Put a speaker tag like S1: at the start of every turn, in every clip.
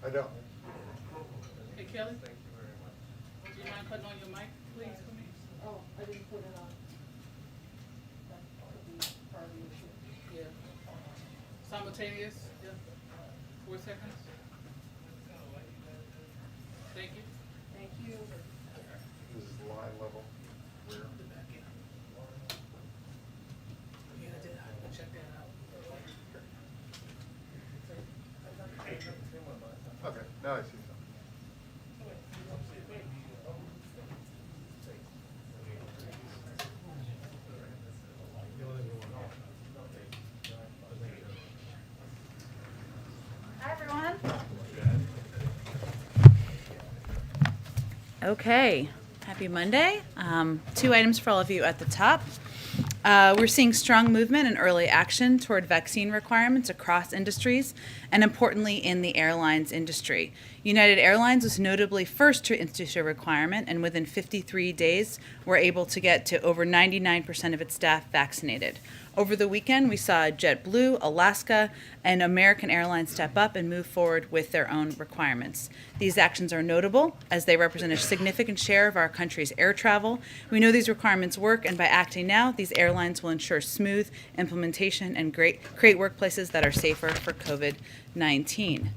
S1: I don't.
S2: Hey, Kelly? Thank you very much. Do you mind putting on your mic, please, for me?
S3: Oh, I didn't put it on. That could be part of the issue.
S2: Yeah. Simultaneous? Yeah. 4 seconds? Thank you.
S3: Thank you.
S1: This is line level. Where?
S2: Yeah, I did. I checked that out.
S1: Okay, now I see something.
S4: Hi, everyone. Okay, happy Monday. 2 items for all of you at the top. We're seeing strong movement and early action toward vaccine requirements across industries, and importantly in the airlines industry. United Airlines was notably first to institute a requirement, and within 53 days were able to get to over 99% of its staff vaccinated. Over the weekend, we saw JetBlue, Alaska, and American Airlines step up and move forward with their own requirements. These actions are notable as they represent a significant share of our country's air travel. We know these requirements work, and by acting now, these airlines will ensure smooth implementation and create workplaces that are safer for COVID-19.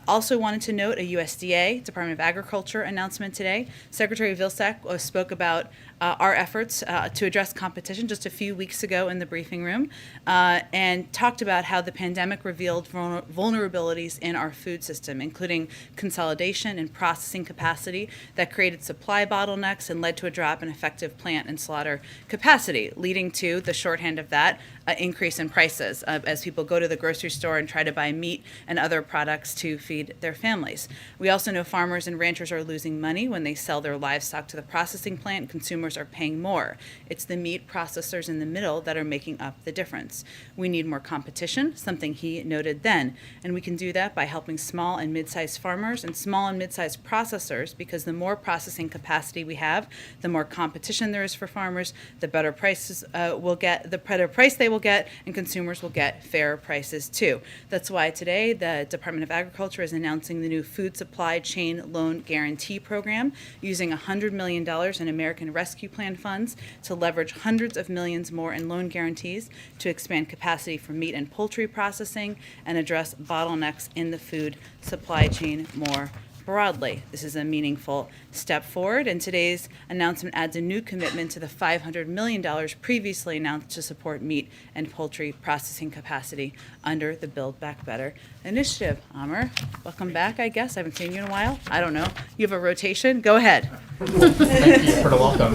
S4: Also wanted to note a USDA, Department of Agriculture announcement today. Secretary Vilsack spoke about our efforts to address competition just a few weeks ago in the briefing room and talked about how the pandemic revealed vulnerabilities in our food system, including consolidation and processing capacity that created supply bottlenecks and led to a drop in effective plant and slaughter capacity, leading to the shorthand of that, increase in prices as people go to the grocery store and try to buy meat and other products to feed their families. We also know farmers and ranchers are losing money when they sell their livestock to the processing plant. Consumers are paying more. It's the meat processors in the middle that are making up the difference. We need more competition, something he noted then, and we can do that by helping small and mid-sized farmers and small and mid-sized processors, because the more processing capacity we have, the more competition there is for farmers, the better prices will get, the better price they will get, and consumers will get fair prices too. That's why today the Department of Agriculture is announcing the new Food Supply Chain Loan Guarantee Program, using $100 million in American Rescue Plan funds to leverage hundreds of millions more in loan guarantees to expand capacity for meat and poultry processing and address bottlenecks in the food supply chain more broadly. This is a meaningful step forward, and today's announcement adds a new commitment to the $500 million previously announced to support meat and poultry processing capacity under the Build Back Better initiative. Amr, welcome back, I guess. I haven't seen you in a while. I don't know. You have a rotation? Go ahead.
S5: Thank you for the welcome.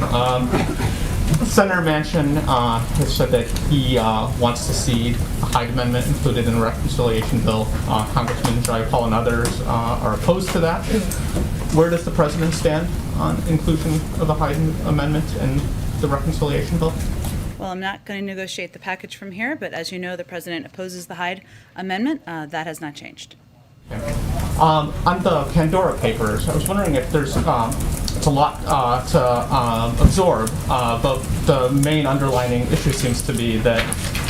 S5: Senator Manchin has said that he wants to see a Hyde Amendment included in the reconciliation bill. Congressman Jayapal and others are opposed to that. Where does the president stand on inclusion of a Hyde Amendment in the reconciliation bill?
S4: Well, I'm not going to negotiate the package from here, but as you know, the president opposes the Hyde Amendment. That has not changed.
S5: Okay. On the Pandora Papers, I was wondering if there's it's a lot to absorb, but the main underlining issue seems to be that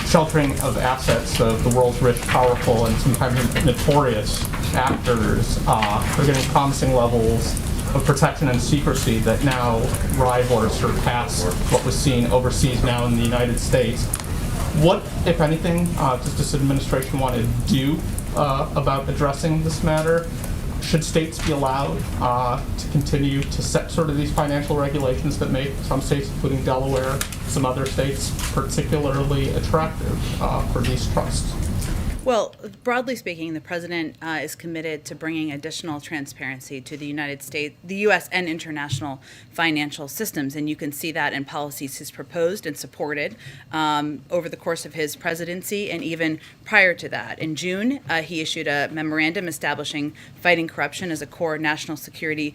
S5: sheltering of assets of the world's rich, powerful, and sometimes notorious actors are getting promising levels of protection and secrecy that now rival or surpass what was seen overseas now in the United States. What, if anything, does this administration want to do about addressing this matter? Should states be allowed to continue to set sort of these financial regulations that make some states, including Delaware, some other states, particularly attractive for these trusts?
S4: Well, broadly speaking, the president is committed to bringing additional transparency to the United States, the U.S. and international financial systems, and you can see that in policies he's proposed and supported over the course of his presidency and even prior to that. In June, he issued a memorandum establishing fighting corruption as a core national security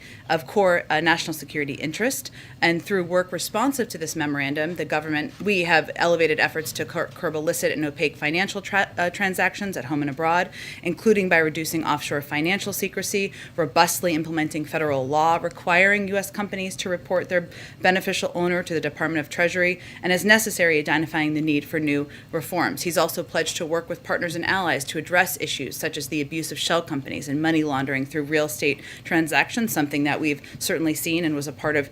S4: interest, and through work responsive to this memorandum, the government, we have elevated efforts to curb illicit and opaque financial transactions transactions at home and abroad, including by reducing offshore financial secrecy, robustly implementing federal law requiring U.S. companies to report their beneficial owner to the Department of Treasury, and as necessary, identifying the need for new reforms. He's also pledged to work with partners and allies to address issues such as the abuse of shell companies and money laundering through real estate transactions, something that we've certainly seen and was a part of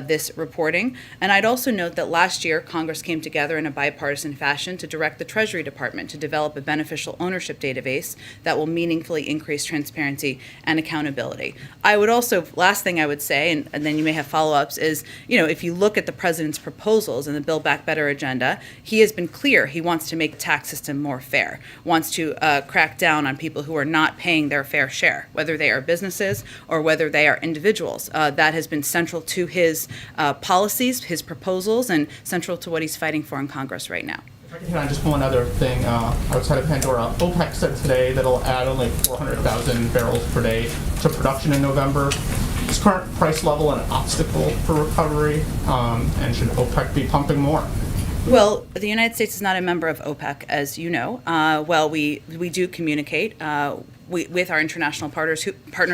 S4: this reporting. And I'd also note that last year, Congress came together in a bipartisan fashion to direct the Treasury Department to develop a beneficial ownership database that will meaningfully increase transparency and accountability. I would also, last thing I would say, and then you may have follow-ups, is, if you look at the president's proposals in the Build Back Better agenda, he has been clear he wants to make the tax system more fair, wants to crack down on people who are not paying their fair share, whether they are businesses or whether they are individuals. That has been central to his policies, his proposals, and central to what he's fighting for in Congress right now.
S5: If I can hit on just one other thing outside of Pandora. OPEC said today that it'll add only 400,000 barrels per day to production in November. Is current price level an obstacle for recovery, and should OPEC be pumping more?
S4: Well, the United States is not a member of OPEC, as you know. We do communicate with our international partners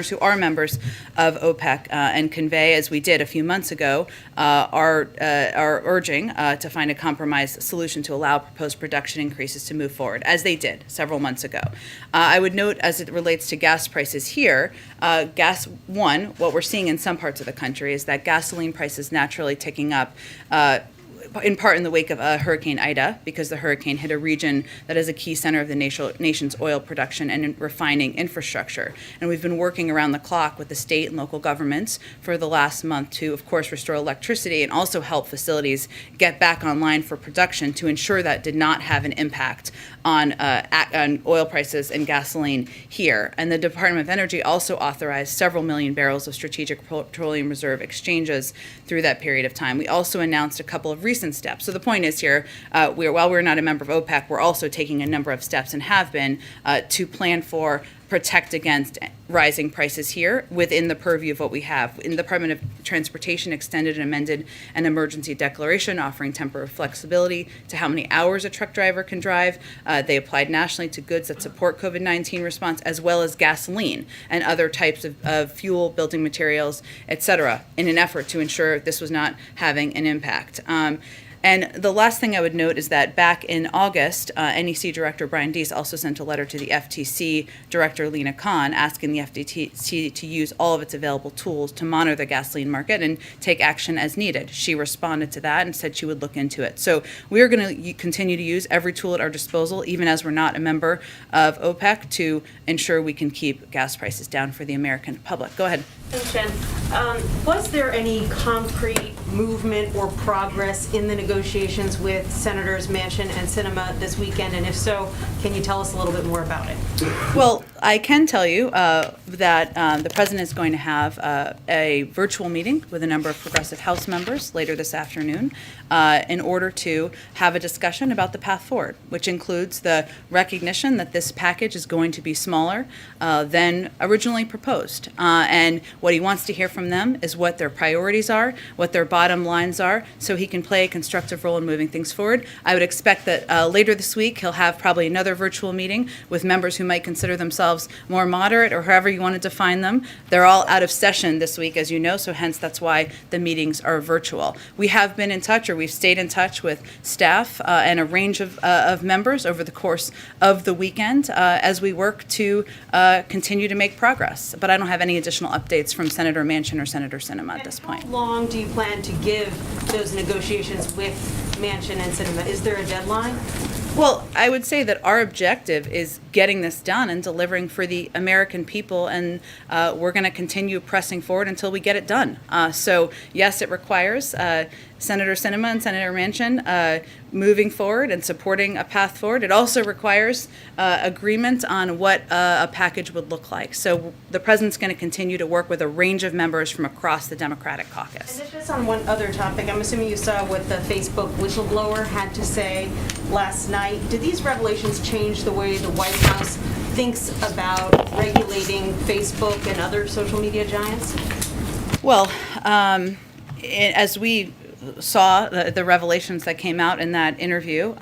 S4: who are members of OPEC and convey, as we did a few months ago, our urging to find a compromise solution to allow proposed production increases to move forward, as they did several months ago. I would note, as it relates to gas prices here, what we're seeing in some parts of the country is that gasoline prices naturally ticking up, in part in the wake of Hurricane Ida, because the hurricane hit a region that is a key center of the nation's oil production and refining infrastructure. And we've been working around the clock with the state and local governments for the last month to, of course, restore electricity and also help facilities get back online for production to ensure that did not have an impact on oil prices and gasoline here. And the Department of Energy also authorized several million barrels of strategic petroleum reserve exchanges through that period of time. We also announced a couple of recent steps. So the point is here, while we're not a member of OPEC, we're also taking a number of steps and have been to plan for, protect against rising prices here within the purview of what we have. In the Department of Transportation extended and amended an emergency declaration offering temporary flexibility to how many hours a truck driver can drive. They applied nationally to goods that support COVID-19 response, as well as gasoline and other types of fuel, building materials, et cetera, in an effort to ensure this was not having an impact. And the last thing I would note is that back in August, NEC Director Brian Deese also sent a letter to the FTC Director Lena Khan asking the FTC to use all of its available tools to monitor the gasoline market and take action as needed. She responded to that and said she would look into it. So we are going to continue to use every tool at our disposal, even as we're not a member of OPEC, to ensure we can keep gas prices down for the American public. Go ahead.
S6: Thanks, Jen. Was there any concrete movement or progress in the negotiations with Senators Manchin and Sinema this weekend? And if so, can you tell us a little bit more about it?
S4: Well, I can tell you that the President is going to have a virtual meeting with a number of progressive House members later this afternoon in order to have a discussion about the path forward, which includes the recognition that this package is going to be smaller than originally proposed. And what he wants to hear from them is what their priorities are, what their bottom lines are, so he can play a constructive role in moving things forward. I would expect that later this week he'll have probably another virtual meeting with members who might consider themselves more moderate or however you want to define them. They're all out of session this week, as you know, so hence that's why the meetings are virtual. We have been in touch, or we've stayed in touch with staff and a range of members over the course of the weekend as we work to continue to make progress. But I don't have any additional updates from Senator Manchin or Senator Sinema at this point.
S6: How long do you plan to give those negotiations with Manchin and Sinema? Is there a deadline?
S4: Well, I would say that our objective is getting this done and delivering for the American people, and we're going to continue pressing forward until we get it done. So, yes, it requires Senator Sinema and Senator Manchin moving forward and supporting a path forward. It also requires agreement on what a package would look like. So the President's going to continue to work with a range of members from across the Democratic caucus.
S6: And just on one other topic, I'm assuming you saw what the Facebook whistleblower had to say last night. Did these revelations change the way the White House thinks about regulating Facebook and other social media giants?
S4: Well, as we saw the revelations that came out in that interview,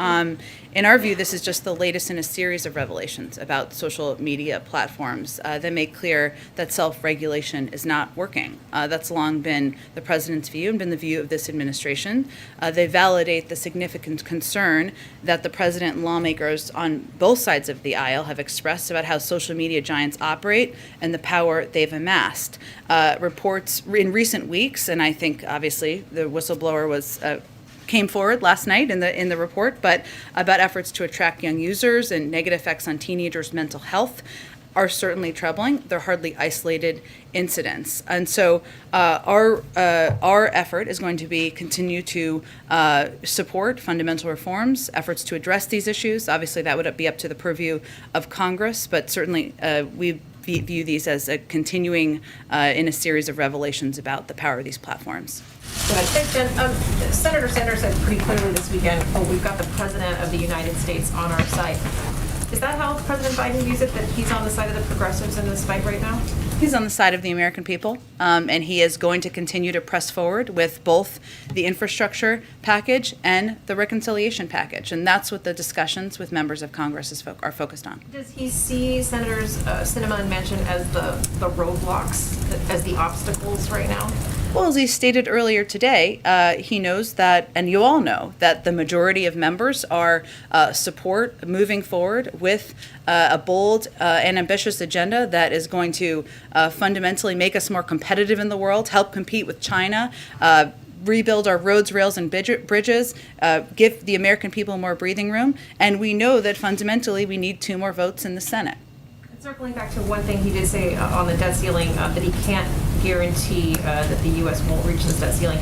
S4: in our view, this is just the latest in a series of revelations about social media platforms that make clear that self-regulation is not working. That's long been the president's view and been the view of this administration. They validate the significant concern that the president and lawmakers on both sides of the aisle have expressed about how social media giants operate and the power they've amassed. Reports in recent weeks, and I think obviously the whistleblower was came forward last night in the report, but about efforts to attract young users and negative effects on teenagers' mental health are certainly troubling. They're hardly isolated incidents. And so our effort is going to be continue to support fundamental reforms, efforts to address these issues. Obviously, that would be up to the purview of Congress, but certainly we view these as a continuing in a series of revelations about the power of these platforms.
S7: Thanks, Jen. Senator Sanders said pretty clearly this weekend, we've got the President of the United States on our side. Is that how President Biden views it, that he's on the side of the progressives in this fight right now?
S4: He's on the side of the American people, and he is going to continue to press forward with both the infrastructure package and the reconciliation package, and that's what the discussions with members of Congress are focused on.
S7: Does he see Senators Sinema and Manchin as the roadblocks, as the obstacles right now?
S4: Well, as he stated earlier today, he knows that, and you all know, that the majority of members are support moving forward with a bold and ambitious agenda that is going to fundamentally make us more competitive in the world, help compete with China, rebuild our roads, rails, and bridges, give the American people more breathing room. And we know that fundamentally we need 2 more votes in the Senate.
S7: Circling back to one thing he did say on the debt ceiling, that he can't guarantee that the U.S. won't reach this debt ceiling.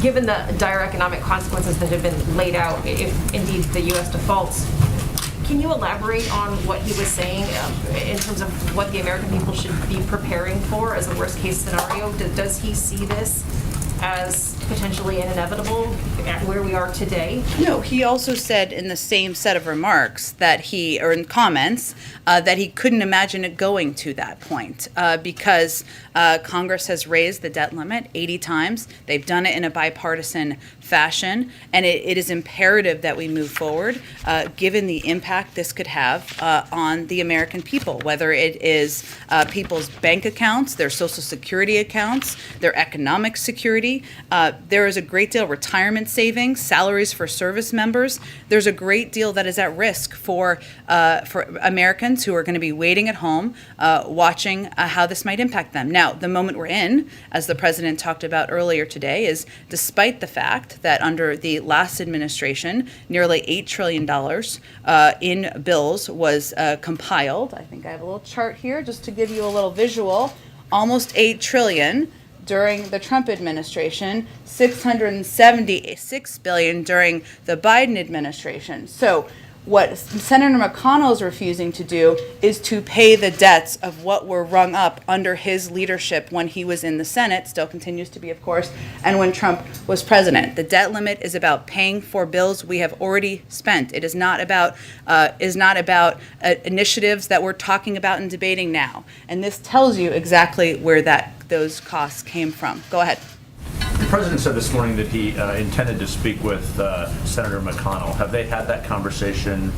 S7: Given the dire economic consequences that have been laid out, if indeed the U.S. defaults, can you elaborate on what he was saying in terms of what the American people should be preparing for as a worst-case scenario? Does he see this as potentially an inevitable at where we are today?
S4: No, he also said in the same set of remarks or in comments, that he couldn't imagine it going to that point because Congress has raised the debt limit 80 times. They've done it in a bipartisan fashion, and it is imperative that we move forward given the impact this could have on the American people, whether it is people's bank accounts, their Social Security accounts, their economic security. There is a great deal of retirement savings, salaries for service members. There's a great deal that is at risk for Americans who are going to be waiting at home, watching how this might impact them. Now, the moment we're in, as the president talked about earlier today, is despite the fact that under the last administration, nearly $8 trillion in bills was compiled. I think I have a little chart here just to give you a little visual. Almost $8 trillion during the Trump administration, $676 billion during the Biden administration. So what Senator McConnell is refusing to do is to pay the debts of what were rung up under his leadership when he was in the Senate, still continues to be, of course, and when Trump was president. The debt limit is about paying for bills we have already spent. It is not about initiatives that we're talking about and debating now. And this tells you exactly where those costs came from. Go ahead.
S8: The president said this morning that he intended to speak with Senator McConnell. Have they had that conversation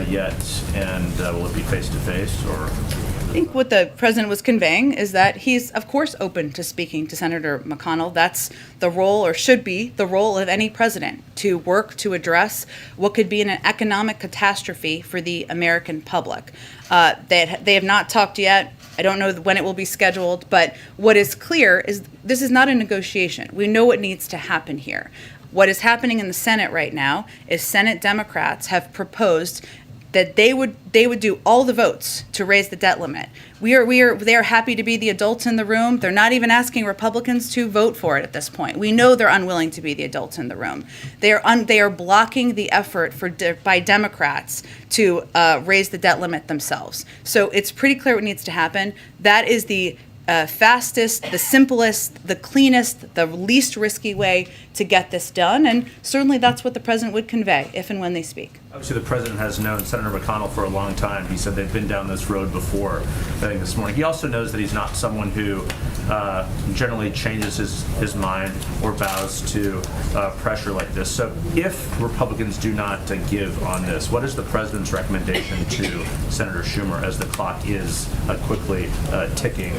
S8: yet, and will it be face-to-face, or?
S4: I think what the president was conveying is that he's, of course, open to speaking to Senator McConnell. That's the role, or should be the role, of any president, to work to address what could be an economic catastrophe for the American public. They have not talked yet. I don't know when it will be scheduled, but what is clear is this is not a negotiation. We know what needs to happen here. What is happening in the Senate right now is Senate Democrats have proposed that they would do all the votes to raise the debt limit. They are happy to be the adults in the room. They're not even asking Republicans to vote for it at this point. We know they're unwilling to be the adults in the room. They are blocking the effort by Democrats to raise the debt limit themselves. So it's pretty clear what needs to happen. That is the fastest, the simplest, the cleanest, the least risky way to get this done. And certainly that's what the president would convey if and when they speak.
S8: Obviously, the president has known Senator McConnell for a long time. He said they've been down this road before, I think, this morning. He also knows that he's not someone who generally changes his mind or bows to pressure like this. So if Republicans do not give on this, what is the president's recommendation to Senator Schumer as the clock is quickly ticking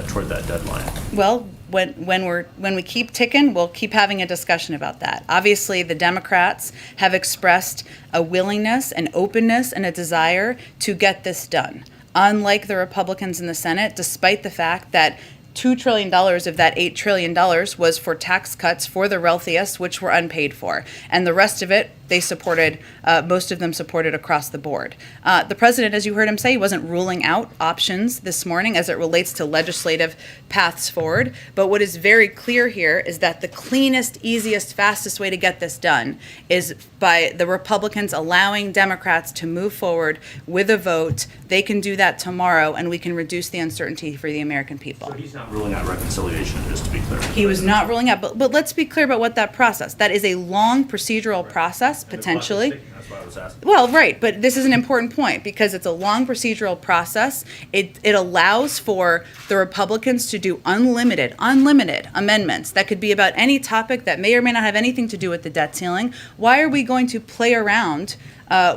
S8: toward that deadline?
S4: Well, when we keep ticking, we'll keep having a discussion about that. Obviously, the Democrats have expressed a willingness, an openness, and a desire to get this done. Unlike the Republicans in the Senate, despite the fact that $2 trillion of that $8 trillion was for tax cuts for the wealthiest, which were unpaid for. And the rest of it, they supported, most of them supported across the board. The president, as you heard him say, wasn't ruling out options this morning as it relates to legislative paths forward. But what is very clear here is that the cleanest, easiest, fastest way to get this done is by the Republicans allowing Democrats to move forward with a vote. They can do that tomorrow, and we can reduce the uncertainty for the American people.
S8: So he's not ruling out reconciliation, just to be clear.
S4: He was not ruling out, but let's be clear about what that process. That is a long procedural process, potentially.
S8: That's why I was asking.
S4: Well, right, but this is an important point because it's a long procedural process. It allows for the Republicans to do unlimited amendments that could be about any topic that may or may not have anything to do with the debt ceiling. Why are we going to play around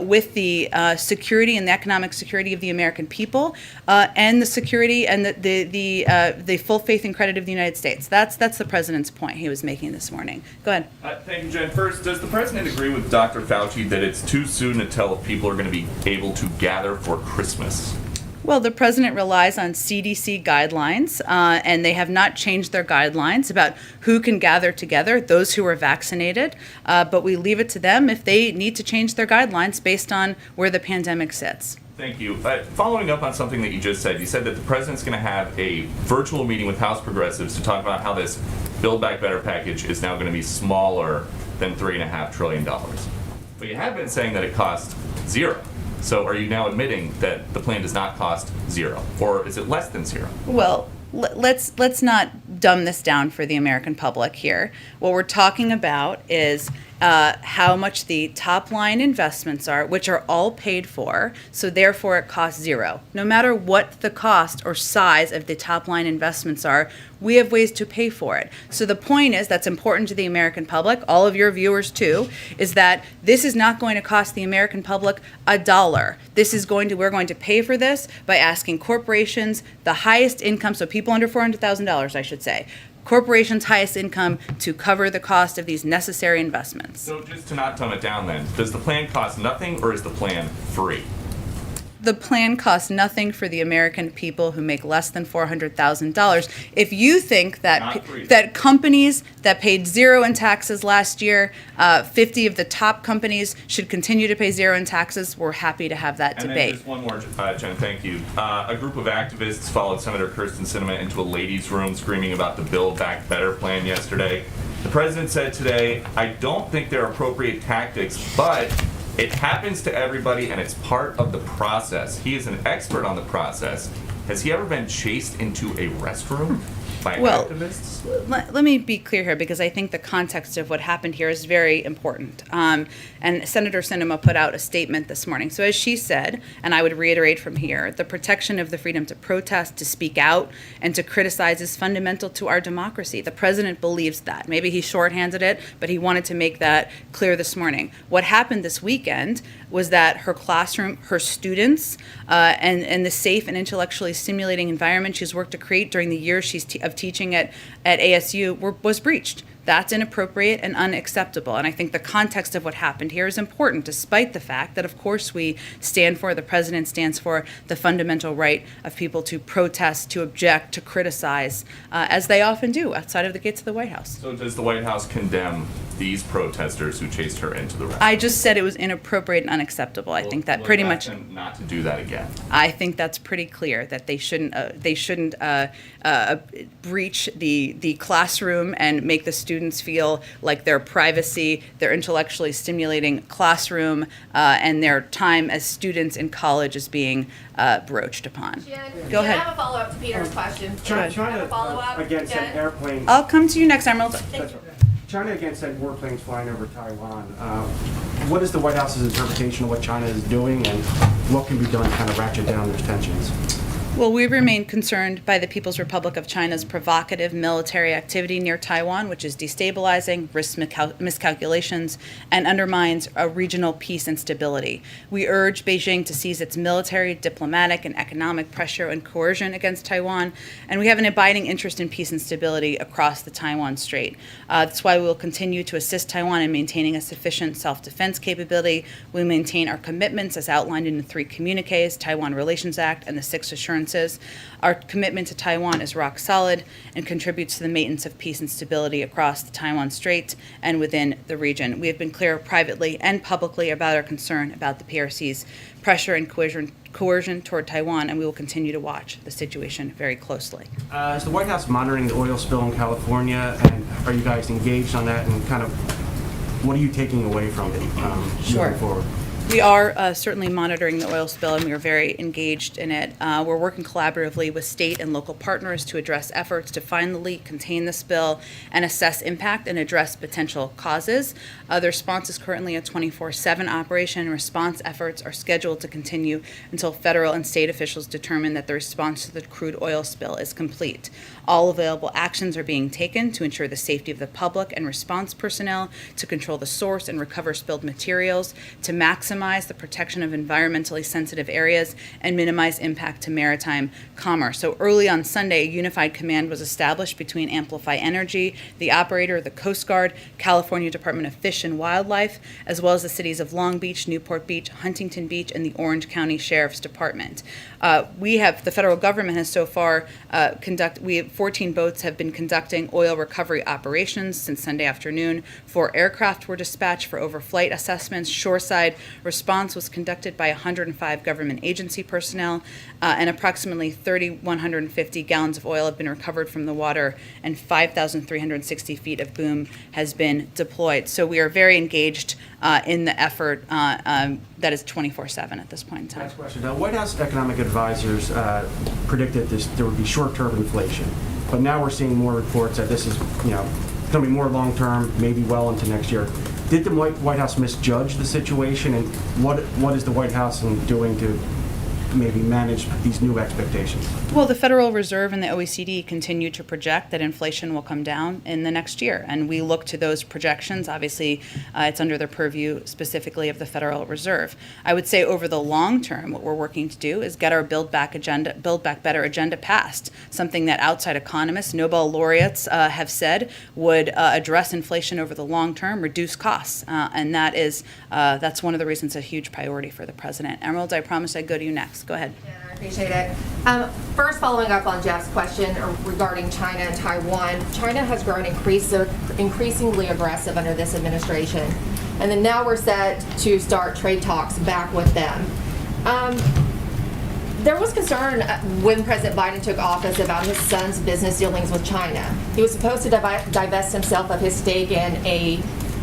S4: with the security and the economic security of the American people and the security and the full faith and credit of the United States? That's the president's point he was making this morning. Go ahead.
S9: Thank you, Jen. First, does the president agree with Dr. Fauci that it's too soon to tell if people are going to be able to gather for Christmas?
S4: Well, the president relies on CDC guidelines, and they have not changed their guidelines about who can gather together, those who are vaccinated. But we leave it to them if they need to change their guidelines based on where the pandemic sits.
S9: Thank you. Following up on something that you just said, you said that the president's going to have a virtual meeting with House progressives to talk about how this Build Back Better package is now going to be smaller than $3.5 trillion. But you have been saying that it costs zero. So are you now admitting that the plan does not cost zero, or is it less than zero?
S4: Well, let's not dumb this down for the American public here. What we're talking about is how much the top line investments are, which are all paid for, so therefore it costs zero. No matter what the cost or size of the top line investments are, we have ways to pay for it. So the point is, that's important to the American public, all of your viewers too, is that this is not going to cost the American public $1. We're going to pay for this by asking corporations, the highest income, so people under $400,000, I should say, corporations' highest income, to cover the cost of these necessary investments.
S9: So just to not dumb it down then, does the plan cost nothing or is the plan free?
S4: The plan costs nothing for the American people who make less than $400,000. If you think that companies that paid zero in taxes last year, 50 of the top companies should continue to pay zero in taxes, we're happy to have that debate.
S9: And then just one more, Jen, thank you. A group of activists followed Senator Kirsten Sinema into a ladies' room screaming about the Build Back Better plan yesterday. The president said today, I don't think they're appropriate tactics, but it happens to everybody and it's part of the process. He is an expert on the process. Has he ever been chased into a restroom by activists?
S4: Let me be clear here, because I think the context of what happened here is very important. And Senator Sinema put out a statement this morning. So as she said, and I would reiterate from here, the protection of the freedom to protest, to speak out, and to criticize is fundamental to our democracy. The president believes that. Maybe he shorthanded it, but he wanted to make that clear this morning. What happened this weekend was that her classroom, her students, and the safe and intellectually stimulating environment she's worked to create during the years of teaching at ASU was breached. That's inappropriate and unacceptable. And I think the context of what happened here is important, despite the fact that, of course, the president stands for the fundamental right of people to protest, to object, to criticize, as they often do outside of the gates of the White House.
S9: So does the White House condemn these protesters who chased her into the restroom?
S4: I just said it was inappropriate and unacceptable. I think that pretty much.
S9: Not to do that again.
S4: I think that's pretty clear that they shouldn't breach the classroom and make the students feel like their privacy, their intellectually stimulating classroom, and their time as students in college is being broached upon. Go ahead.
S10: I have a follow-up to Peter's question.
S4: Sure.
S10: Have a follow-up,
S11: Against an
S10: Jen?
S11: airplane.
S4: I'll come to you next time.
S11: That's right.
S10: China again said warplanes flying over Taiwan. What is the White House's interpretation of what China is doing, and what can be done to kind of ratchet down those tensions?
S4: Well, we remain concerned by the People's Republic of China's provocative military activity near Taiwan, which is destabilizing, risks miscalculations, and undermines regional peace and stability. We urge Beijing to cease its military, diplomatic, and economic pressure and coercion against Taiwan, and we have an abiding interest in peace and stability across the Taiwan Strait. That's why we will continue to assist Taiwan in maintaining a sufficient self-defense capability. We maintain our commitments as outlined in the 3 communiques, Taiwan Relations Act, and the 6 assurances. Our commitment to Taiwan is rock solid and contributes to the maintenance of peace and stability across the Taiwan Strait and within the region. We have been clear privately and publicly about our concern about the PRC's pressure and coercion toward Taiwan, and we will continue to watch the situation very closely.
S10: Is the White House monitoring the oil spill in California, and are you guys engaged on that, and kind of what are you taking away from it moving forward?
S4: We are certainly monitoring the oil spill, and we are very engaged in it. We're working collaboratively with state and local partners to address efforts to find the leak, contain the spill, and assess impact and address potential causes. The response is currently a 24/7 operation. Response efforts are scheduled to continue until federal and state officials determine that the response to the crude oil spill is complete. All available actions are being taken to ensure the safety of the public and response personnel, to control the source and recover spilled materials, to maximize the protection of environmentally sensitive areas, and minimize impact to maritime commerce. So early on Sunday, a unified command was established between Amplify Energy, the operator, the Coast Guard, California Department of Fish and Wildlife, as well as the cities of Long Beach, Newport Beach, Huntington Beach, and the Orange County Sheriff's Department. The federal government has so far 14 boats have been conducting oil recovery operations since Sunday afternoon. 4 aircraft were dispatched for overflight assessments. Shoreside response was conducted by 105 government agency personnel, and approximately 3,150 gallons of oil have been recovered from the water, and 5,360 feet of boom has been deployed. So we are very engaged in the effort that is 24/7 at this point in time.
S10: Next question. Now, White House economic advisors predicted there would be short-term inflation, but now we're seeing more reports that this is, going to be more long-term, maybe well into next year. Did the White House misjudge the situation, and what is the White House doing to maybe manage these new expectations?
S4: Well, the Federal Reserve and the OECD continue to project that inflation will come down in the next year, and we look to those projections. Obviously, it's under the purview specifically of the Federal Reserve. I would say over the long term, what we're working to do is get our Build Back Better agenda passed, something that outside economists, Nobel laureates have said would address inflation over the long term, reduce costs, and that's one of the reasons a huge priority for the president. Emerald, I promised I'd go to you next. Go ahead.
S7: Yeah, I appreciate it. First, following up on Jeff's question regarding China and Taiwan, China has grown increasingly aggressive under this administration, and then now we're set to start trade talks back with them. There was concern when President Biden took office about his son's business dealings with China. He was supposed to divest himself of his stake in a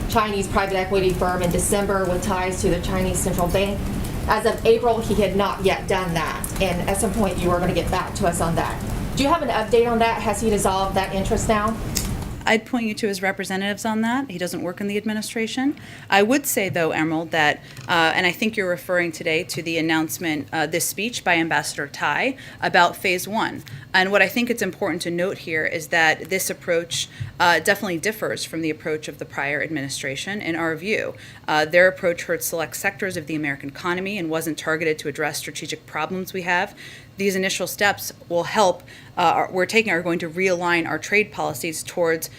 S7: Chinese private equity firm in December with ties to the Chinese central bank. As of April, he had not yet done that, and at some point you are going to get back to us on that. Do you have an update on that? Has he dissolved that interest now?
S4: I'd point you to his representatives on that. He doesn't work in the administration. I would say, though, Emerald, that, and I think you're referring today to the announcement, this speech by Ambassador Tai about Phase 1. And what I think it's important to note here is that this approach definitely differs from the approach of the prior administration, in our view. Their approach hurt select sectors of the American economy and wasn't targeted to address strategic problems we have. These initial steps will help, are going to realign our trade policies towards,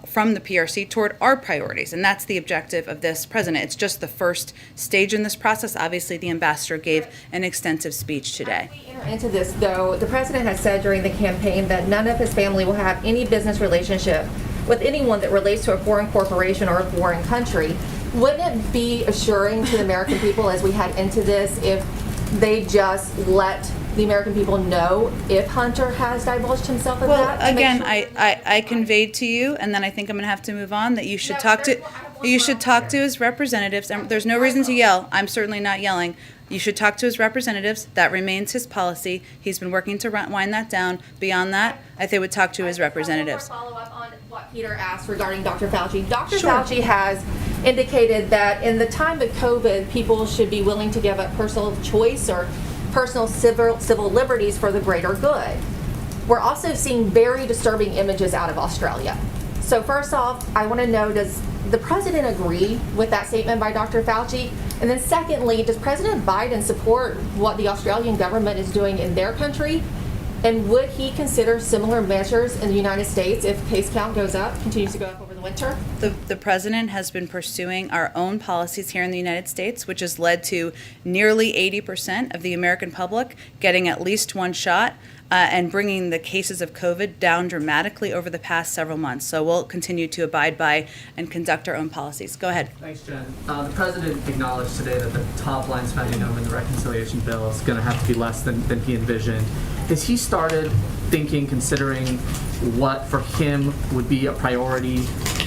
S4: from the PRC toward our priorities. And that's the objective of this president. It's just the first stage in this process. Obviously, the ambassador gave an extensive speech today.
S7: As we enter into this, though, the president has said during the campaign that none of his family will have any business relationship with anyone that relates to a foreign corporation or a foreign country. Wouldn't it be assuring to the American people as we head into this if they just let the American people know if Hunter has divulged himself of that?
S4: Well, again, I conveyed to you, and then I think I'm going to have to move on, that you should talk to...
S7: I have
S4: You should talk to his representatives, and there's no reason to yell. I'm certainly not yelling. You should talk to his representatives. That remains his policy. He's been working to wind that down. Beyond that, I think would talk to his representatives.
S7: Follow up on what Peter asked regarding Dr. Fauci. Dr.
S4: Sure.
S7: Fauci has indicated that in the time of COVID, people should be willing to give up personal choice or personal civil liberties for the greater good. We're also seeing very disturbing images out of Australia. So first off, I want to know, does the president agree with that statement by Dr. Fauci? And then secondly, does President Biden support what the Australian government is doing in their country? And would he consider similar measures in the United States if case count goes up, continues to go up over the winter?
S4: The president has been pursuing our own policies here in the United States, which has led to nearly 80% of the American public getting at least one shot. And bringing the cases of COVID down dramatically over the past several months. So we'll continue to abide by and conduct our own policies. Go ahead.
S11: Thanks, Jen. The president acknowledged today that the top line spending over the reconciliation bill is going to have to be less than he envisioned. Has he started thinking, considering what for him would be a priority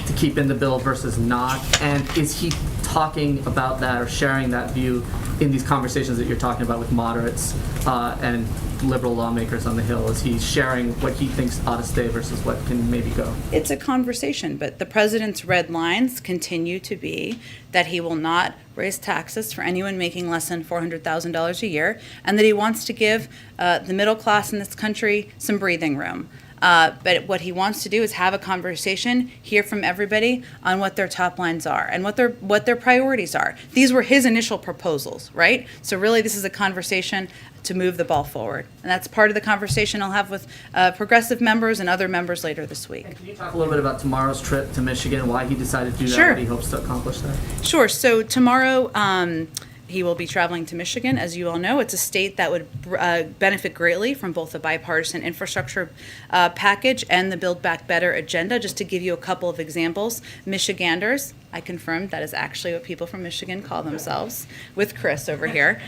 S11: to keep in the bill versus not? And is he talking about that or sharing that view in these conversations that you're talking about with moderates and liberal lawmakers on the Hill? Is he sharing what he thinks ought to stay versus what can maybe go?
S4: It's a conversation, but the president's red lines continue to be that he will not raise taxes for anyone making less than $400,000 a year, and that he wants to give the middle class in this country some breathing room. But what he wants to do is have a conversation, hear from everybody on what their top lines are and what their priorities are. These were his initial proposals, right? So really this is a conversation to move the ball forward. And that's part of the conversation I'll have with progressive members and other members later this week.
S11: And can you talk a little bit about tomorrow's trip to Michigan, why he decided to do that,
S4: Sure.
S11: what he hopes to accomplish there?
S4: Sure. So tomorrow he will be traveling to Michigan. As you all know, it's a state that would benefit greatly from both the bipartisan infrastructure package and the Build Back Better agenda. Just to give you a couple of examples, Michiganders, I confirmed that is actually what people from Michigan call themselves, with Chris over here,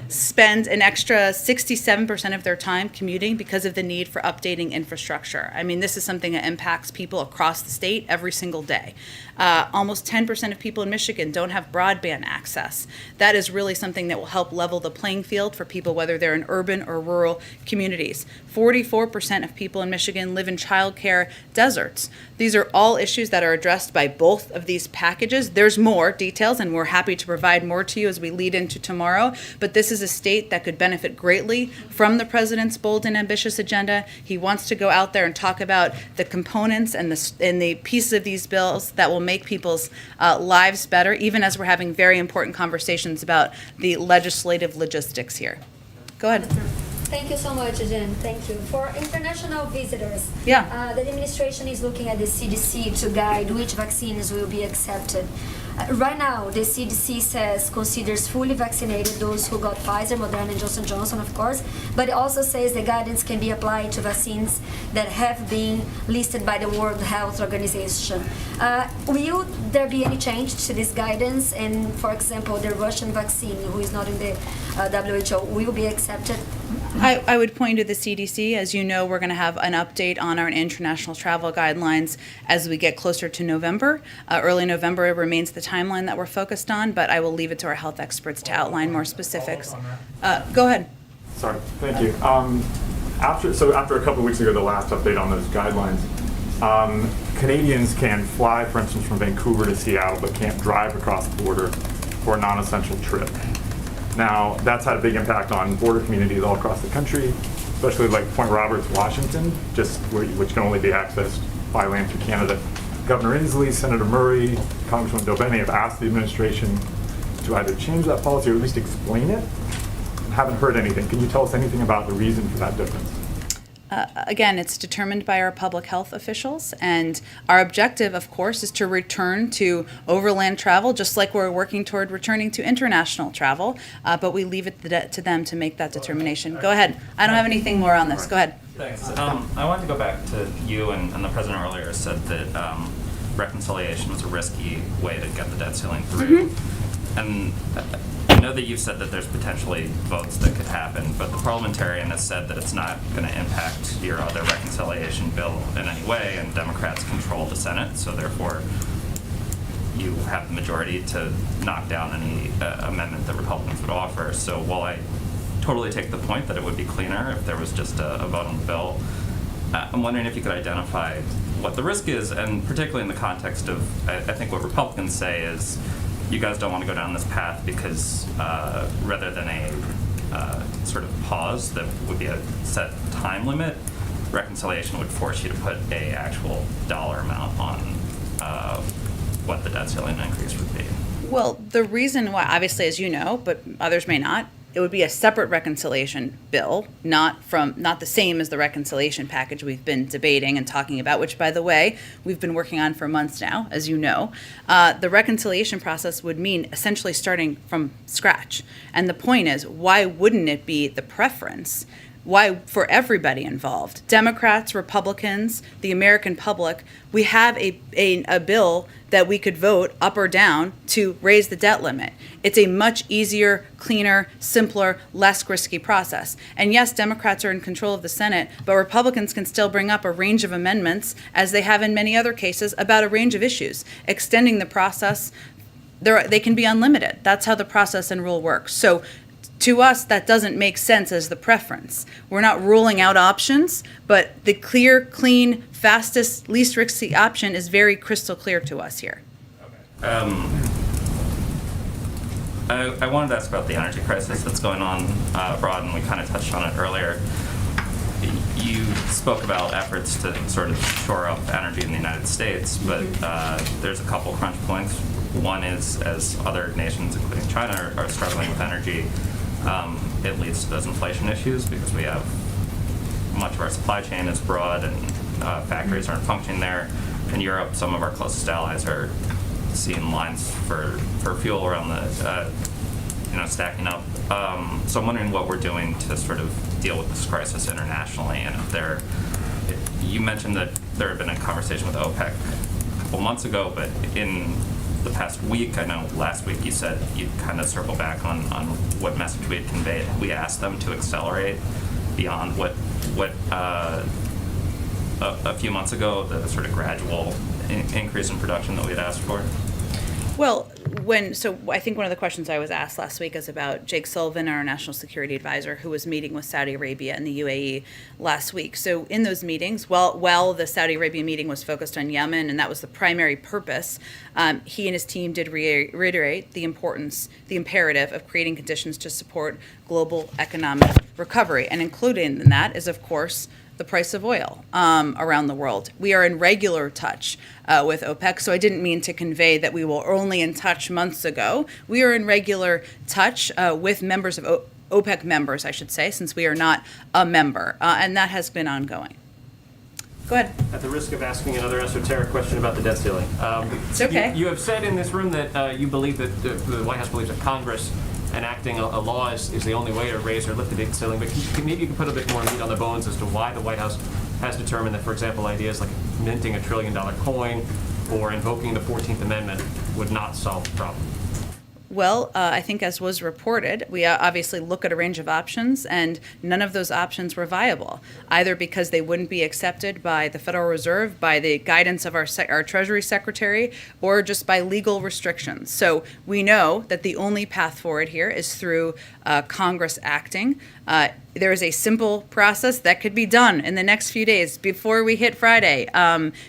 S4: spend an extra 67% of their time commuting because of the need for updating infrastructure. I mean, this is something that impacts people across the state every single day. Almost 10% of people in Michigan don't have broadband access. That is really something that will help level the playing field for people, whether they're in urban or rural communities. 44% of people in Michigan live in childcare deserts. These are all issues that are addressed by both of these packages. There's more details, and we're happy to provide more to you as we lead into tomorrow. But this is a state that could benefit greatly from the president's bold and ambitious agenda. He wants to go out there and talk about the components and the pieces of these bills that will make people's lives better, even as we're having very important conversations about the legislative logistics here. Go ahead.
S12: Thank you so much, Jen. Thank you. For international visitors,
S4: Yeah.
S12: The administration is looking at the CDC to guide which vaccines will be accepted. Right now, the CDC says considers fully vaccinated those who got Pfizer, Moderna, and Johnson & Johnson, of course, but it also says the guidance can be applied to vaccines that have been listed by the World Health Organization. Will there be any change to this guidance? And, for example, the Russian vaccine, who is not in the WHO, will be accepted?
S4: I would point to the CDC. As you know, we're going to have an update on our international travel guidelines as we get closer to November. Early November remains the timeline that we're focused on, but I will leave it to our health experts to outline more specifics. Go ahead.
S13: Sorry, thank you. After a couple of weeks ago, the last update on those guidelines, Canadians can fly, for instance, from Vancouver to Seattle, but can't drive across the border for a non-essential trip. Now, that's had a big impact on border communities all across the country, especially like Point Roberts, Washington, which can only be accessed by land through Canada. Governor Inslee, Senator Murray, Congressman Dobene have asked the administration to either change that policy or at least explain it. I haven't heard anything. Can you tell us anything about the reason for that difference?
S4: Again, it's determined by our public health officials, and our objective, of course, is to return to overland travel, just like we're working toward returning to international travel, but we leave it to them to make that determination. Go ahead. I don't have anything more on this. Go ahead.
S14: Thanks. I wanted to go back to you and the president earlier said that reconciliation was a risky way to get the debt ceiling through. And I know that you've said that there's potentially votes that could happen, but the parliamentarian has said that it's not going to impact your other reconciliation bill in any way, and Democrats control the Senate, so therefore you have the majority to knock down any amendment that Republicans would offer. So while I totally take the point that it would be cleaner if there was just a vote on the bill, I'm wondering if you could identify what the risk is, and particularly in the context of, I think what Republicans say is, you guys don't want to go down this path because rather than a sort of pause that would be a set time limit, reconciliation would force you to put a actual dollar amount on what the debt ceiling increase would be.
S4: Well, the reason why, obviously, as you know, but others may not, it would be a separate reconciliation bill, not the same as the reconciliation package we've been debating and talking about, which, by the way, we've been working on for months now, as you know. The reconciliation process would mean essentially starting from scratch. And the point is, why wouldn't it be the preference? Why, for everybody involved, Democrats, Republicans, the American public, we have a bill that we could vote up or down to raise the debt limit. It's a much easier, cleaner, simpler, less risky process. And yes, Democrats are in control of the Senate, but Republicans can still bring up a range of amendments, as they have in many other cases, about a range of issues, extending the process. They can be unlimited. That's how the process and rule works. So to us, that doesn't make sense as the preference. We're not ruling out options, but the clear, clean, fastest, least risky option is very crystal clear to us here.
S14: I wanted to ask about the energy crisis that's going on abroad, and we kind of touched on it earlier. You spoke about efforts to sort of shore up energy in the United States, but there's a couple crunch points. One is, as other nations, including China, are struggling with energy, it leads to those inflation issues because we have much of our supply chain is abroad and factories aren't functioning there. In Europe, some of our closest allies are seeing lines for fuel around the, stacking up. So I'm wondering what we're doing to sort of deal with this crisis internationally, and if you mentioned that there had been a conversation with OPEC a couple months ago, but in the past week, I know last week you said you'd kind of circle back on what message we had conveyed. We asked them to accelerate beyond what a few months ago, the sort of gradual increase in production that we had asked for.
S4: Well, I think one of the questions I was asked last week is about Jake Sullivan, our national security advisor, who was meeting with Saudi Arabia and the UAE last week. So in those meetings, while the Saudi Arabia meeting was focused on Yemen, and that was the primary purpose, he and his team did reiterate the imperative of creating conditions to support global economic recovery. And included in that is, of course, the price of oil around the world. We are in regular touch with OPEC, so I didn't mean to convey that we were only in touch months ago. We are in regular touch with members of OPEC members, I should say, since we are not a member, and that has been ongoing. Go ahead.
S15: At the risk of asking another esoteric question about the debt ceiling.
S4: It's okay.
S15: You have said in this room that you believe that the White House believes that Congress enacting a law is the only way to raise or lift the debt ceiling, but maybe you can put a bit more meat on the bones as to why the White House has determined that, for example, ideas like minting $1 trillion coin or invoking the 14th Amendment would not solve the problem.
S4: Well, I think as was reported, we obviously look at a range of options, and none of those options were viable, either because they wouldn't be accepted by the Federal Reserve, by the guidance of our Treasury Secretary, or just by legal restrictions. So we know that the only path forward here is through Congress acting. There is a simple process that could be done in the next few days before we hit Friday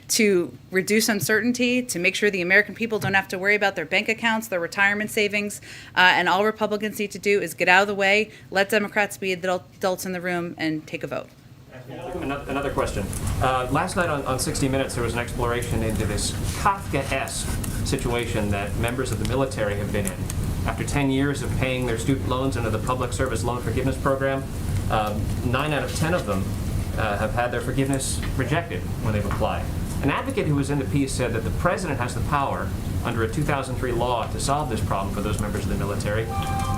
S4: to reduce uncertainty, to make sure the American people don't have to worry about their bank accounts, their retirement savings, and all Republicans need to do is get out of the way, let Democrats be adults in the room, and take a vote.
S15: Another question. Last night on 60 Minutes, there was an exploration into this Kafka-esque situation that members of the military have been in. After 10 years of paying their student loans under the Public Service Loan Forgiveness Program, 9 out of 10 of them have had their forgiveness rejected when they've applied. An advocate who was in the piece said that the president has the power under a 2003 law to solve this problem for those members of the military.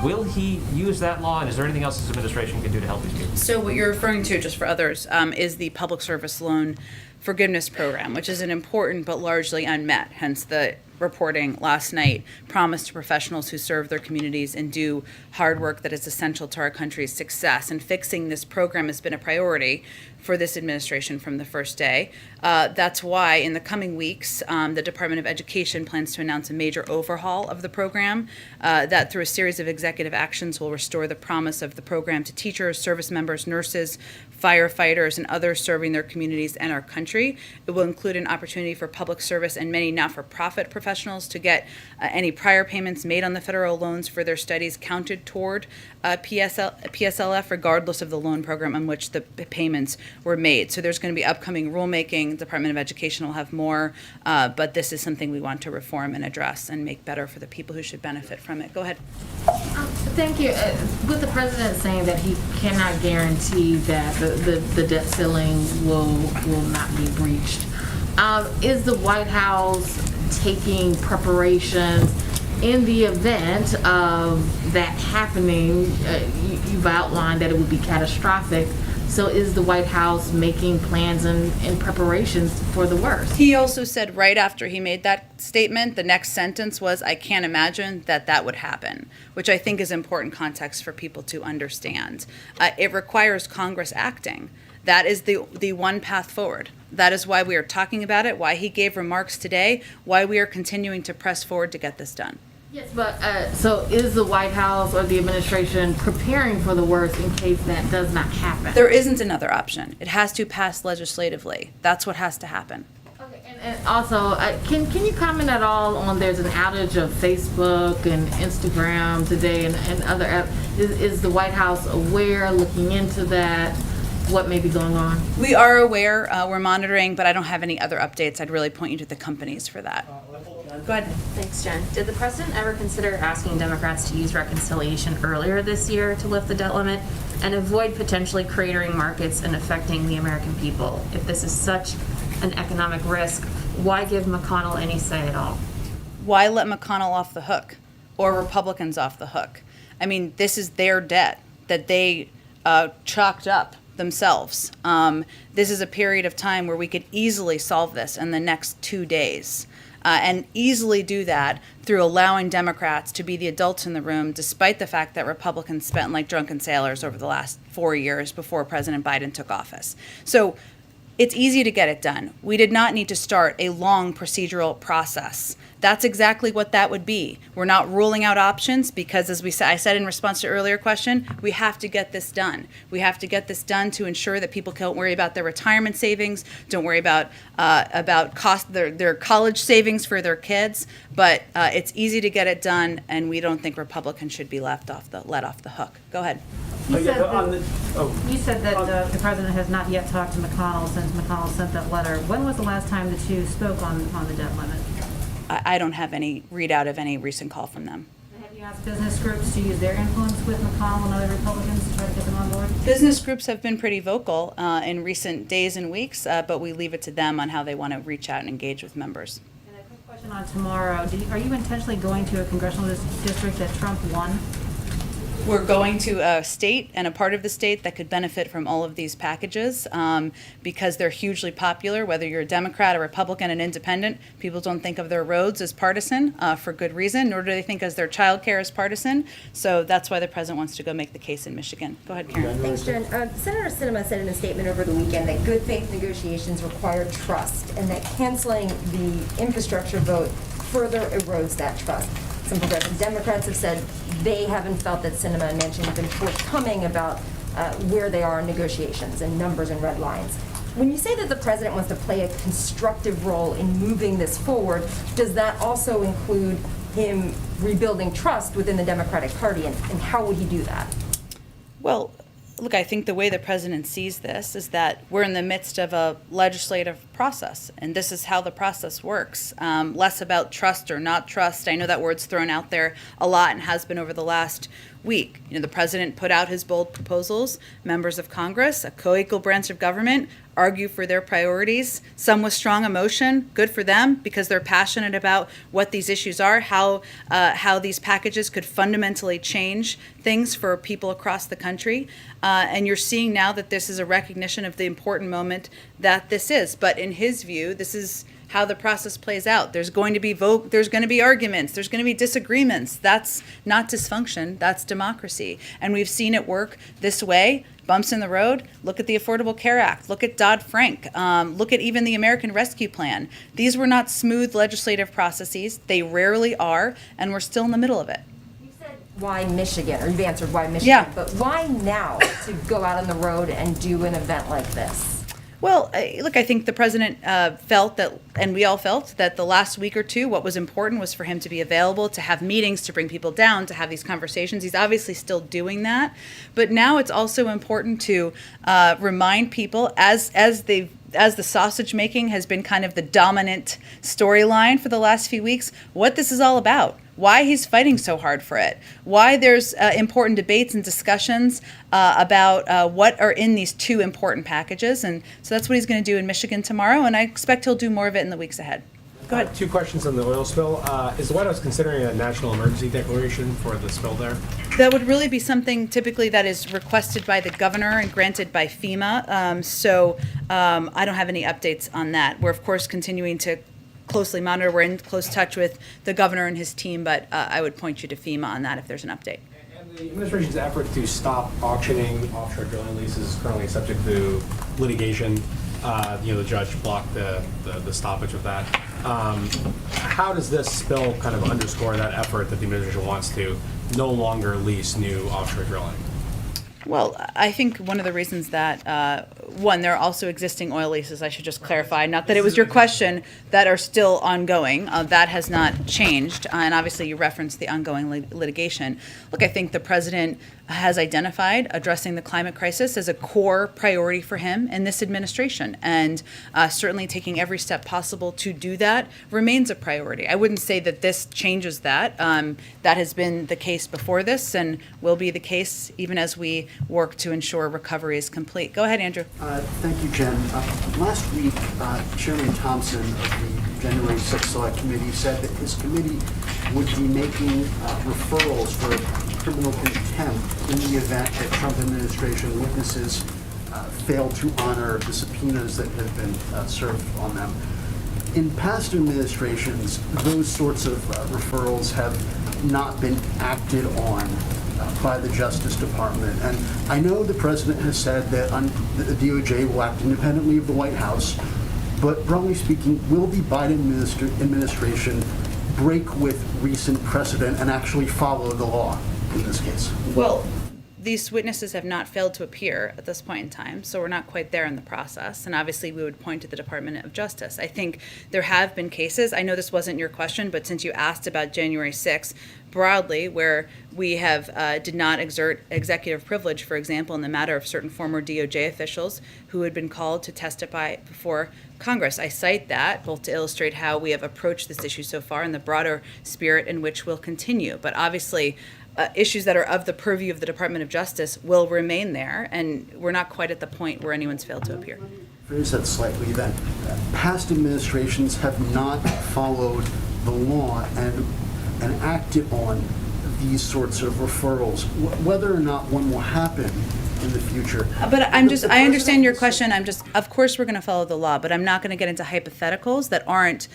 S15: Will he use that law, and is there anything else his administration can do to help these people?
S4: So what you're referring to, just for others, is the Public Service Loan forgiveness program, which is an important but largely unmet, hence the reporting last night, promise to professionals who serve their communities and do hard work that is essential to our country's success. And fixing this program has been a priority for this administration from the first day. That's why in the coming weeks, the Department of Education plans to announce a major overhaul of the program that through a series of executive actions will restore the promise of the program to teachers, service members, nurses, firefighters, and others serving their communities and our country. It will include an opportunity for public service and many not-for-profit professionals to get any prior payments made on the federal loans for their studies counted toward PSLF, regardless of the loan program on which the payments were made. So there's going to be upcoming rulemaking. Department of Education will have more, but this is something we want to reform and address and make better for the people who should benefit from it. Go ahead.
S2: Thank you. With the president saying that he cannot guarantee that the debt ceiling will not be breached, is the White House taking preparations in the event of that happening? You've outlined that it would be catastrophic. So is the White House making plans and preparations for the worst?
S4: He also said right after he made that statement, the next sentence was, I can't imagine that would happen, which I think is important context for people to understand. It requires Congress acting. That is the one path forward. That is why we are talking about it, why he gave remarks today, why we are continuing to press forward to get this done.
S2: Yes, but so is the White House or the administration preparing for the worst in case that does not happen?
S4: There isn't another option. It has to pass legislatively. That's what has to happen.
S2: Okay, and also, can you comment at all on there's an outage of Facebook and Instagram today and other apps? Is the White House aware, looking into that? What may be going on?
S4: We are aware, we're monitoring, but I don't have any other updates. I'd really point you to the companies for that. Go ahead.
S16: Thanks, Jen. Did the president ever consider asking Democrats to use reconciliation earlier this year to lift the debt limit and avoid potentially cratering markets and affecting the American people? If this is such an economic risk, why give McConnell any say at all?
S4: Why let McConnell off the hook or Republicans off the hook? I mean, this is their debt that they chalked up themselves. This is a period of time where we could easily solve this in the next 2 days. And easily do that through allowing Democrats to be the adults in the room, despite the fact that Republicans spent like drunken sailors over the last 4 years before President Biden took office. So it's easy to get it done. We did not need to start a long procedural process. That's exactly what that would be. We're not ruling out options because, as I said in response to an earlier question, we have to get this done. We have to get this done to ensure that people don't worry about their retirement savings, don't worry about their college savings for their kids. But it's easy to get it done, and we don't think Republicans should be let off the hook. Go ahead.
S2: You said that the president has not yet talked to McConnell since McConnell sent that letter. When was the last time that you spoke on the debt limit?
S4: I don't have any readout of any recent call from them.
S2: Have you asked business groups to use their influence with McConnell and other Republicans to try to get them on board?
S4: Business groups have been pretty vocal in recent days and weeks, but we leave it to them on how they want to reach out and engage with members.
S2: And a quick question on tomorrow. Are you intentionally going to a congressional district that Trump won?
S4: We're going to a state and a part of the state that could benefit from all of these packages because they're hugely popular, whether you're a Democrat, a Republican, an independent. People don't think of their roads as partisan for good reason, nor do they think as their child care as partisan. So that's why the president wants to go make the case in Michigan. Go ahead, Karen.
S17: Thanks, Jen. Senator Sinema said in a statement over the weekend that good faith negotiations require trust and that canceling the infrastructure vote further erodes that trust. Some progressive Democrats have said they haven't felt that Sinema and Manchin have been forthcoming about where they are in negotiations and numbers and red lines. When you say that the president wants to play a constructive role in moving this forward, does that also include him rebuilding trust within the Democratic Party, and how would he do that?
S4: Well, look, I think the way the president sees this is that we're in the midst of a legislative process, and this is how the process works. Less about trust or not trust. I know that word's thrown out there a lot and has been over the last week. You know, the president put out his bold proposals. Members of Congress, a co-equal branch of government, argue for their priorities, some with strong emotion, good for them, because they're passionate about what these issues are, how these packages could fundamentally change things for people across the country. And you're seeing now that this is a recognition of the important moment that this is. But in his view, this is how the process plays out. There's going to be there's going to be arguments, there's going to be disagreements. That's not dysfunction, that's democracy. And we've seen it work this way. Bumps in the road. Look at the Affordable Care Act. Look at Dodd-Frank. Look at even the American Rescue Plan. These were not smooth legislative processes. They rarely are, and we're still in the middle of it.
S17: Why Michigan, or you've answered why Michigan,
S4: Yeah.
S17: but why now to go out on the road and do an event like this?
S4: Well, look, I think the president felt that, and we all felt that the last week or two, what was important was for him to be available, to have meetings, to bring people down, to have these conversations. He's obviously still doing that. But now it's also important to remind people, as the sausage making has been kind of the dominant storyline for the last few weeks, what this is all about. Why he's fighting so hard for it, why there's important debates and discussions about what are in these two important packages. And so that's what he's going to do in Michigan tomorrow, and I expect he'll do more of it in the weeks ahead. Go ahead.
S18: Two questions on the oil spill. Is the White House considering a national emergency declaration for the spill there?
S4: That would really be something typically that is requested by the governor and granted by FEMA. So I don't have any updates on that. We're, of course, continuing to closely monitor. We're in close touch with the governor and his team, but I would point you to FEMA on that if there's an update.
S18: And the administration's effort to stop auctioning offshore drilling leases is currently subject to litigation. The judge blocked the stoppage of that. How does this spill kind of underscore that effort that the administration wants to no longer lease new offshore drilling?
S4: Well, I think one of the reasons that, one, there are also existing oil leases, I should just clarify, not that it was your question, that are still ongoing. That has not changed. And obviously you referenced the ongoing litigation. Look, I think the president has identified addressing the climate crisis as a core priority for him in this administration. And certainly taking every step possible to do that remains a priority. I wouldn't say that this changes that. That has been the case before this and will be the case even as we work to ensure recovery is complete. Go ahead, Andrew.
S19: Thank you, Jen. Last week, Chairman Thompson of the January 6th Select Committee said that his committee would be making referrals for criminal contempt in the event that Trump administration witnesses fail to honor the subpoenas that have been served on them. In past administrations, those sorts of referrals have not been acted on by the Justice Department. And I know the president has said that the DOJ will act independently of the White House, but broadly speaking, will the Biden administration break with recent precedent and actually follow the law in this case?
S4: Well, these witnesses have not failed to appear at this point in time, so we're not quite there in the process. And obviously, we would point to the Department of Justice. I think there have been cases, I know this wasn't your question, but since you asked about January 6th, broadly, where we have did not exert executive privilege, for example, in the matter of certain former DOJ officials who had been called to testify before Congress. I cite that both to illustrate how we have approached this issue so far and the broader spirit in which we'll continue. But obviously, issues that are of the purview of the Department of Justice will remain there, and we're not quite at the point where anyone's failed to appear.
S19: Phrase that slightly then. Past administrations have not followed the law and acted on these sorts of referrals. Whether or not one will happen in the future.
S4: But I understand your question. Of course we're going to follow the law, but I'm not going to get into hypotheticals that aren't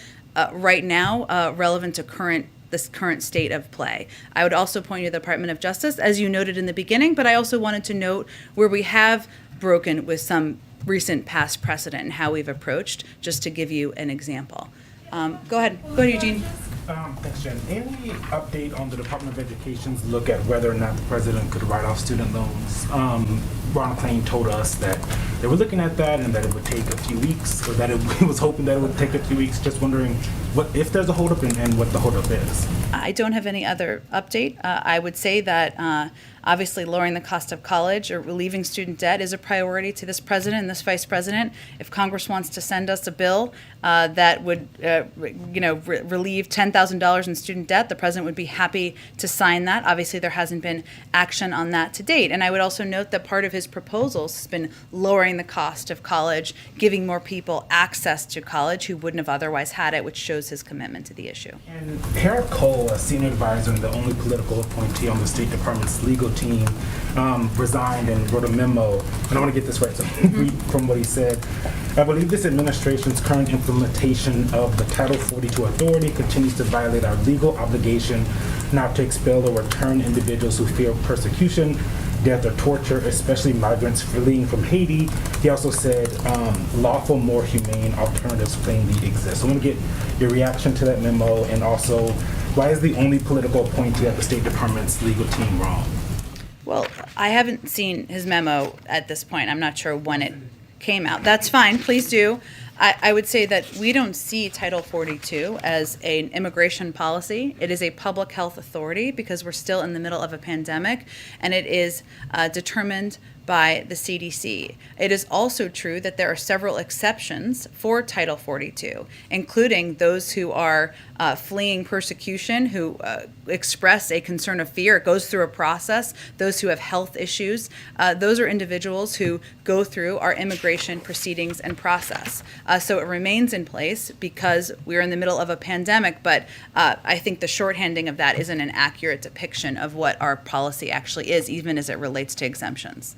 S4: right now relevant to this current state of play. I would also point you to the Department of Justice, as you noted in the beginning, but I also wanted to note where we have broken with some recent past precedent and how we've approached, just to give you an example. Go ahead, Eugene.
S20: Thanks, Jen. Any update on the Department of Education's look at whether or not the president could write off student loans? Ron McClain told us that they were looking at that and that it would take a few weeks, or that he was hoping that it would take a few weeks. Just wondering what if there's a holdup and what the holdup is.
S4: I don't have any other update. I would say that obviously lowering the cost of college or relieving student debt is a priority to this president and this vice president. If Congress wants to send us a bill that would relieve 10,000 $10,000 in student debt, the president would be happy to sign that. Obviously, there hasn't been action on that to date. And I would also note that part of his proposals has been lowering the cost of college, giving more people access to college who wouldn't have otherwise had it, which shows his commitment to the issue.
S20: And Harold Cole, a senior advisor and the only political appointee on the State Department's legal team, resigned and wrote a memo. And I want to get this right, so read from what he said. I believe this administration's current implementation of the Title 42 authority continues to violate our legal obligation not to expel or return individuals who fear persecution, death, or torture, especially migrants fleeing from Haiti. He also said lawful, more humane alternatives plainly exist. So I want to get your reaction to that memo, and also why is the only political appointee at the State Department's legal team wrong?
S4: Well, I haven't seen his memo at this point. I'm not sure when it came out. That's fine, please do. I would say that we don't see Title 42 as an immigration policy. It is a public health authority because we're still in the middle of a pandemic, and it is determined by the CDC. It is also true that there are several exceptions for Title 42, including those who are fleeing persecution, who express a concern of fear. It goes through a process. Those who have health issues, those are individuals who go through our immigration proceedings and process. So it remains in place because we're in the middle of a pandemic, but I think the shorthanding of that isn't an accurate depiction of what our policy actually is, even as it relates to exemptions.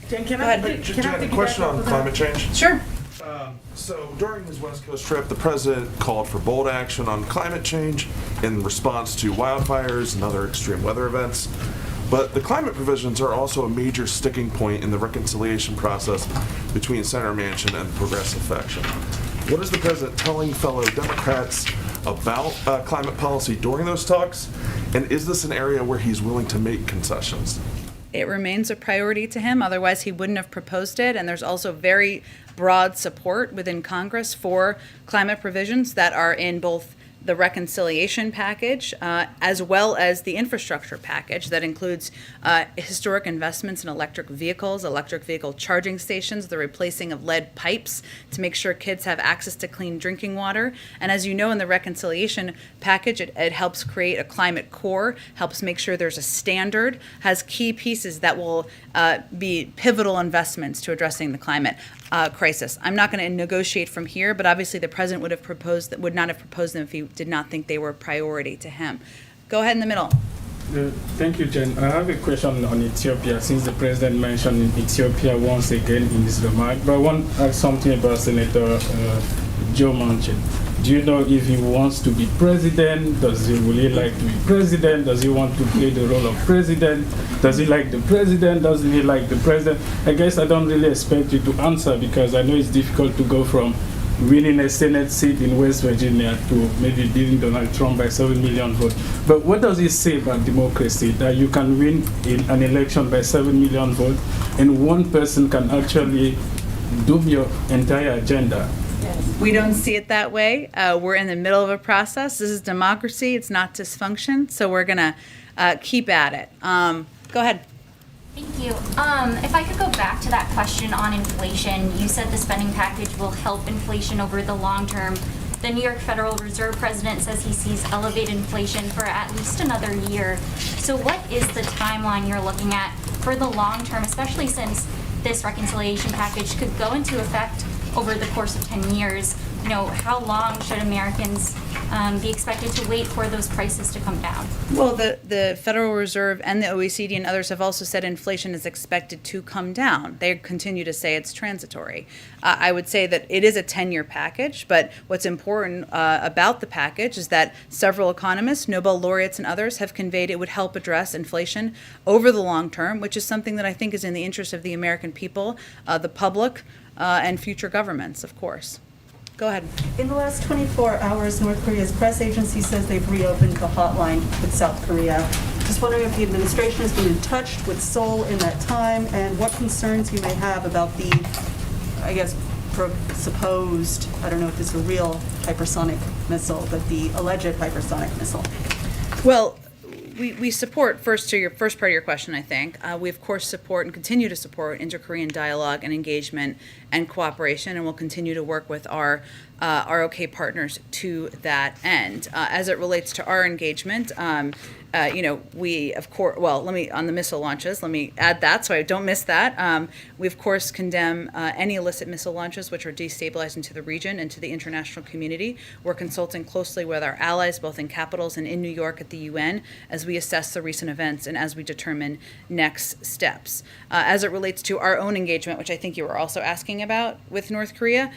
S21: Can I a question on climate change?
S4: Sure.
S21: So during his West Coast trip, the president called for bold action on climate change in response to wildfires and other extreme weather events. But the climate provisions are also a major sticking point in the reconciliation process between Senator Manchin and the progressive faction. What is the president telling fellow Democrats about climate policy during those talks? And is this an area where he's willing to make concessions?
S4: It remains a priority to him, otherwise he wouldn't have proposed it. And there's also very broad support within Congress for climate provisions that are in both the reconciliation package as well as the infrastructure package that includes historic investments in electric vehicle charging stations, the replacing of lead pipes to make sure kids have access to clean drinking water. And as you know, in the reconciliation package, it helps create a climate core, helps make sure there's a standard, has key pieces that will be pivotal investments to addressing the climate crisis. I'm not going to negotiate from here, but obviously the president would not have proposed them if he did not think they were a priority to him. Go ahead in the middle.
S22: Thank you, Jen. I have a question on Ethiopia, since the president mentioned Ethiopia once again in his remark. But I want to ask something about Senator Joe Manchin. Do you know if he wants to be president? Does he really like to be president? Does he want to play the role of president? Does he like the president? Doesn't he like the president? I guess I don't really expect you to answer because I know it's difficult to go from winning a Senate seat in West Virginia to maybe beating Donald Trump by 7 million votes. But what does it say about democracy that you can win in an election by 7 million votes and one person can actually doom your entire agenda?
S4: We don't see it that way. We're in the middle of a process. This is democracy. It's not dysfunction. So we're going to keep at it. Go ahead.
S23: Thank you. If I could go back to that question on inflation, you said the spending package will help inflation over the long term. The New York Federal Reserve president says he sees elevated inflation for at least another year. So what is the timeline you're looking at for the long term, especially since this reconciliation package could go into effect over the course of 10 years? You know, how long should Americans be expected to wait for those prices to come down?
S4: Well, the Federal Reserve and the OECD and others have also said inflation is expected to come down. They continue to say it's transitory. I would say that it is a 10-year package, but what's important about the package is that several economists, Nobel laureates and others, have conveyed it would help address inflation over the long term, which is something that I think is in the interest of the American people, the public, and future governments, of course. Go ahead.
S6: In the last 24 hours, North Korea's press agency says they've reopened the hotline with South Korea. Just wondering if the administration has been in touch with Seoul in that time and what concerns you may have about the, I guess, supposed, I don't know if it's a real hypersonic missile, but the alleged hypersonic missile.
S4: Well, we support, first to your first part of your question, I think, we of course support and continue to support inter-Korean dialogue and engagement and cooperation, and we'll continue to work with our ROK partners to that end. As it relates to our engagement, we, of course, on the missile launches, let me add that so I don't miss that. We, of course, condemn any illicit missile launches which are destabilizing to the region and to the international community. We're consulting closely with our allies, both in capitals and in New York at the UN, as we assess the recent events and as we determine next steps. As it relates to our own engagement, which I think you were also asking about with North Korea,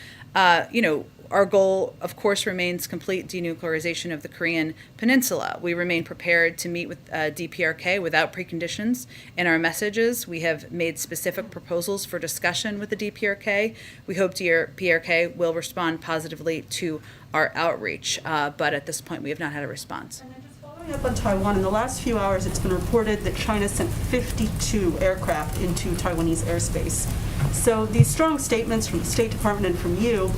S4: our goal, of course, remains complete denuclearization of the Korean Peninsula. We remain prepared to meet with DPRK without preconditions. In our messages, we have made specific proposals for discussion with the DPRK. We hope DPRK will respond positively to our outreach, but at this point, we have not had a response.
S6: Following up on Taiwan, in the last few hours, it's been reported that China sent 52 aircraft into Taiwanese airspace. So these strong statements from the State Department and from you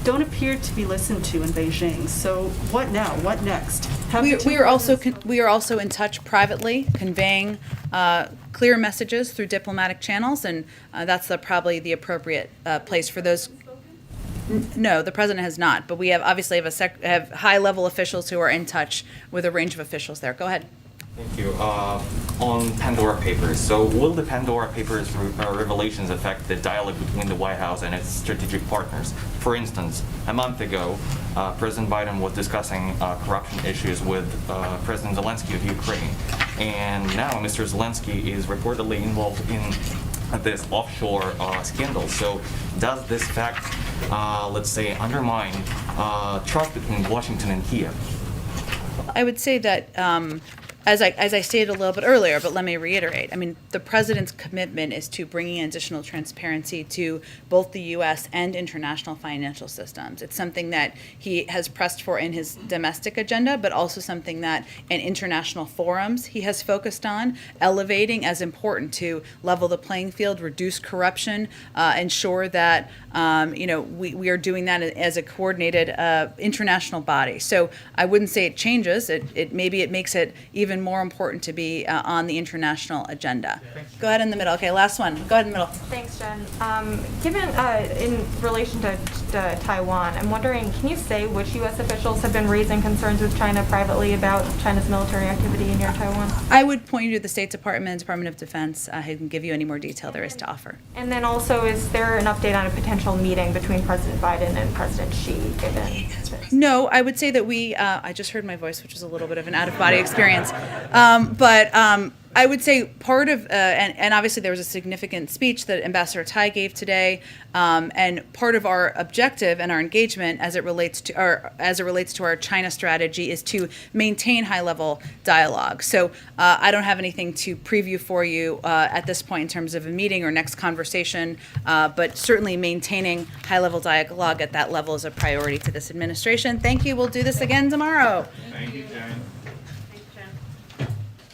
S6: don't appear to be listened to in Beijing. So what now? What next?
S4: We are also in touch privately, conveying clear messages through diplomatic channels, and that's probably the appropriate place for those. No, the president has not, but we have obviously have high-level officials who are in touch with a range of officials there. Go ahead.
S1: Thank you. On Pandora Papers, so will the Pandora Papers revelations affect the dialogue between the White House and its strategic partners? For instance, a month ago, President Biden was discussing corruption issues with President Zelensky of Ukraine, and now Mr. Zelensky is reportedly involved in this offshore scandal. So does this fact, let's say, undermine trust between Washington and Kiev?
S4: I would say that, as I stated a little bit earlier, but let me reiterate, I mean, the president's commitment is to bringing additional transparency to both the U.S. and international financial systems. It's something that he has pressed for in his domestic agenda, but also something that in international forums he has focused on, elevating as important to level the playing field, reduce corruption, ensure that we are doing that as a coordinated international body. So I wouldn't say it changes. Maybe it makes it even more important to be on the international agenda. Go ahead in the middle. Okay, last one. Go ahead in the middle.
S7: Thanks, Jen. Given in relation to Taiwan, I'm wondering, can you say which U.S. officials have been raising concerns with China privately about China's military activity near Taiwan?
S4: I would point you to the State Department, Department of Defense, who can give you any more detail there is to offer.
S7: And then also, is there an update on a potential meeting between President Biden and President Xi, given?
S4: No, I would say that I just heard my voice, which was a little bit of an out-of-body experience. I would say part of, and obviously there was a significant speech that Ambassador Tai gave today, and part of our objective and our engagement as it relates to our China strategy is to maintain high-level dialogue. So I don't have anything to preview for you at this point in terms of a meeting or next conversation, but certainly maintaining high-level dialogue at that level is a priority to this administration. Thank you. We'll do this again tomorrow.
S9: Thank you, Jen.